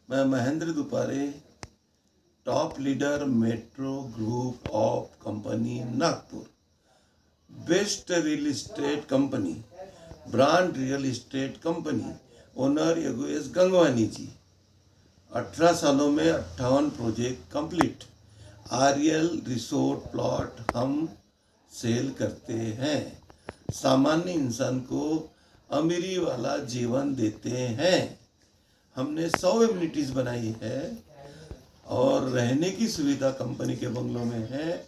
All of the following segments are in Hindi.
मैं Mahendra Dupare, top leader metro group of company Nagpur, best real estate company, brand real estate company, owner Yogesh Gangwani ji. 18 सालों में 58 project complete. RL resort plot हम सेल करते हैं। सामान्य इंसान को अमीरी वाला जीवन देते हैं। हमने 100 एम्यूनिटीज बनाई है और रहने की सुविधा कंपनी के बंगलों में है।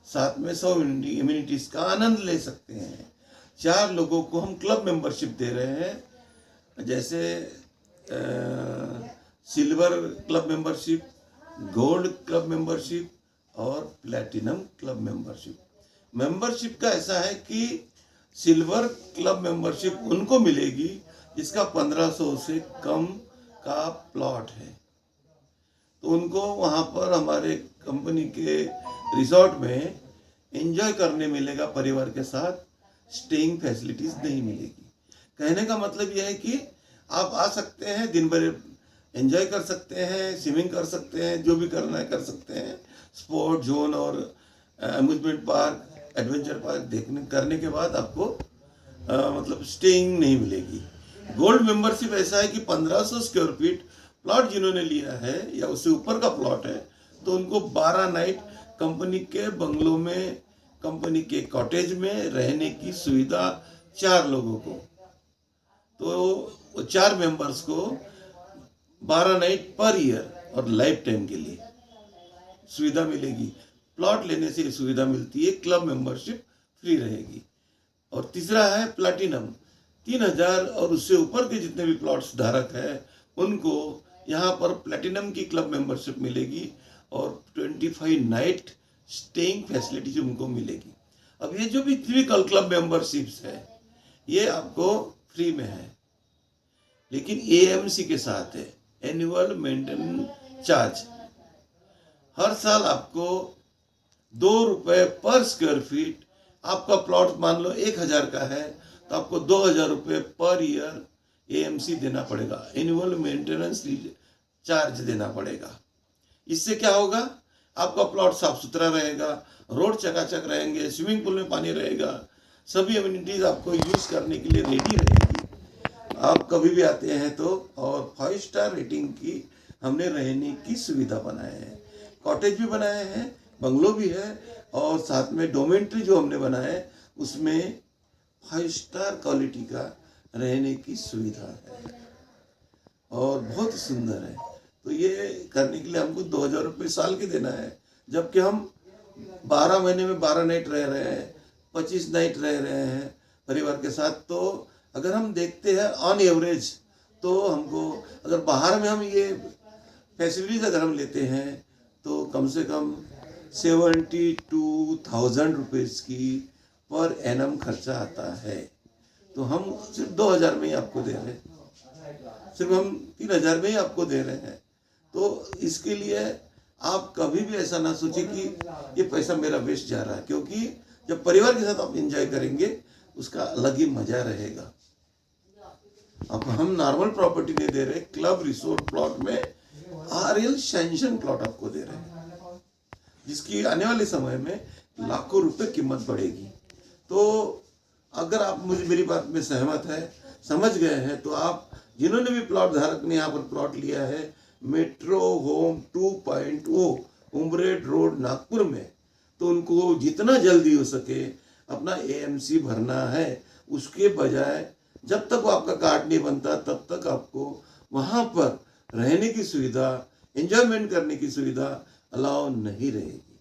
साथ में 100 एम्यूनिटीज का आनंद ले सकते हैं। 4 लोगों को हम क्लब मेंबरशिप दे रहे हैं, जैसे silver club membership, gold club membership और प्लैटिनम क्लब मेंबरशिप। मेंबरशिप का ऐसा है कि सिल्वर क्लब मेंबरशिप उनको मिलेगी जिसका 1500 से कम का प्लॉट है, तो उनको वहाँ पर हमारे कंपनी के रिसोर्ट में एंजॉय करने मिलेगा। परिवार के साथ स्टेइंग फैसिलिटीज नहीं मिलेगी। कहने का मतलब यह है कि आप आ सकते हैं, दिन भर एंजॉय कर सकते हैं, स्विमिंग कर सकते हैं, जो भी करना है कर सकते हैं। स्पोर्ट जोन और अम्यूजमेंट पार्क, एडवेंचर पार्क देखने करने के बाद आपको मतलब स्टेइंग नहीं मिलेगी। गोल्ड मेंबरशिप ऐसा है कि 1500 स्क्वायर फीट प्लॉट जिन्होंने लिया है या उससे ऊपर का प्लॉट है, तो उनको 12 नाइट कंपनी के बंगलों में, कंपनी के कॉटेज में रहने की सुविधा 4 लोगों को, तो 4 मेंबर्स को 12 नाइट पर ईयर और लाइफ टाइम के लिए सुविधा मिलेगी। प्लॉट लेने से सुविधा मिलती है। क्लब मेंबरशिप फ्री रहेगी। और तीसरा है प्लैटिनम। 3000 और उससे ऊपर के जितने भी प्लॉट्स धारक है उनको यहाँ पर प्लैटिनम की क्लब मेंबरशिप मिलेगी और 25 नाइट स्टेइंग फैसिलिटीज उनको मिलेगी। अब ये जो भी टिपिकल क्लब मेंबरशिप्स है ये आपको फ्री में है, लेकिन एएमसी के साथ है, एनुअल मेंटेनेंस चार्ज। हर साल आपको 2 रुपये पर स्क्वायर फीट, आपका प्लॉट मान लो 1000 का है तो आपको 2000 रुपये पर ईयर एएमसी देना पड़ेगा, एनुअल मेंटेनेंस चार्ज देना पड़ेगा। इससे क्या होगा, आपका प्लॉट साफ सुथरा रहेगा, रोड चकाचक रहेंगे, स्विमिंग पूल में पानी रहेगा, सभी एम्यूनिटीज आपको यूज करने के लिए रेडी रहेगी आप कभी भी आते हैं तो। और 5 स्टार रेटिंग की हमने रहने की सुविधा बनाए हैं। कॉटेज भी बनाए हैं, बंगलो भी है, और साथ में डोमेंट्री जो हमने बनाया है उसमें 5 स्टार क्वालिटी का रहने की सुविधा है और बहुत सुंदर है। तो ये करने के लिए हमको 2000 रुपये साल के देना है, जबकि हम 12 महीने में 12 नाइट रह रहे हैं, 25 नाइट रह रहे हैं परिवार के साथ। तो अगर हम देखते हैं ऑन एवरेज, तो हमको अगर बाहर में हम ये फैसिलिटीज अगर हम लेते हैं तो कम से कम 72,000 रुपीज़ की पर एनम खर्चा आता है। तो हम सिर्फ 2000 में ही आपको दे रहे हैं, सिर्फ हम 3000 में ही आपको दे रहे हैं। तो इसके लिए आप कभी भी ऐसा ना सोचिए कि ये पैसा मेरा वेस्ट जा रहा है, क्योंकि जब परिवार के साथ आप एंजॉय करेंगे उसका अलग ही मजा रहेगा। अब हम नॉर्मल प्रॉपर्टी नहीं दे रहे, क्लब रिसोर्ट प्लॉट में आरएल सैंक्शन प्लॉट आपको दे रहे हैं, जिसकी आने वाले समय में लाखों रुपए कीमत बढ़ेगी। तो अगर आप मुझे मेरी बात में सहमत है, समझ गए हैं, तो आप जिन्होंने भी प्लॉट धारक ने यहाँ पर प्लॉट लिया है metro home 2.0 Umred road Nagpur में, तो उनको जितना जल्दी हो सके अपना एएमसी भरना है। उसके बजाय जब तक वो आपका कार्ड नहीं बनता तब तक आपको वहाँ पर रहने की सुविधा, एंजॉयमेंट करने की सुविधा अलाउ नहीं रहेगी।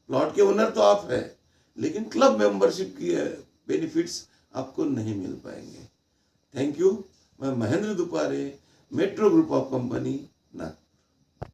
प्लॉट के ओनर तो आप है, लेकिन क्लब मेंबरशिप की बेनिफिट्स आपको नहीं मिल पाएंगे। Thank you. मैं Mahendra Dupare, metro group of company Nagpur.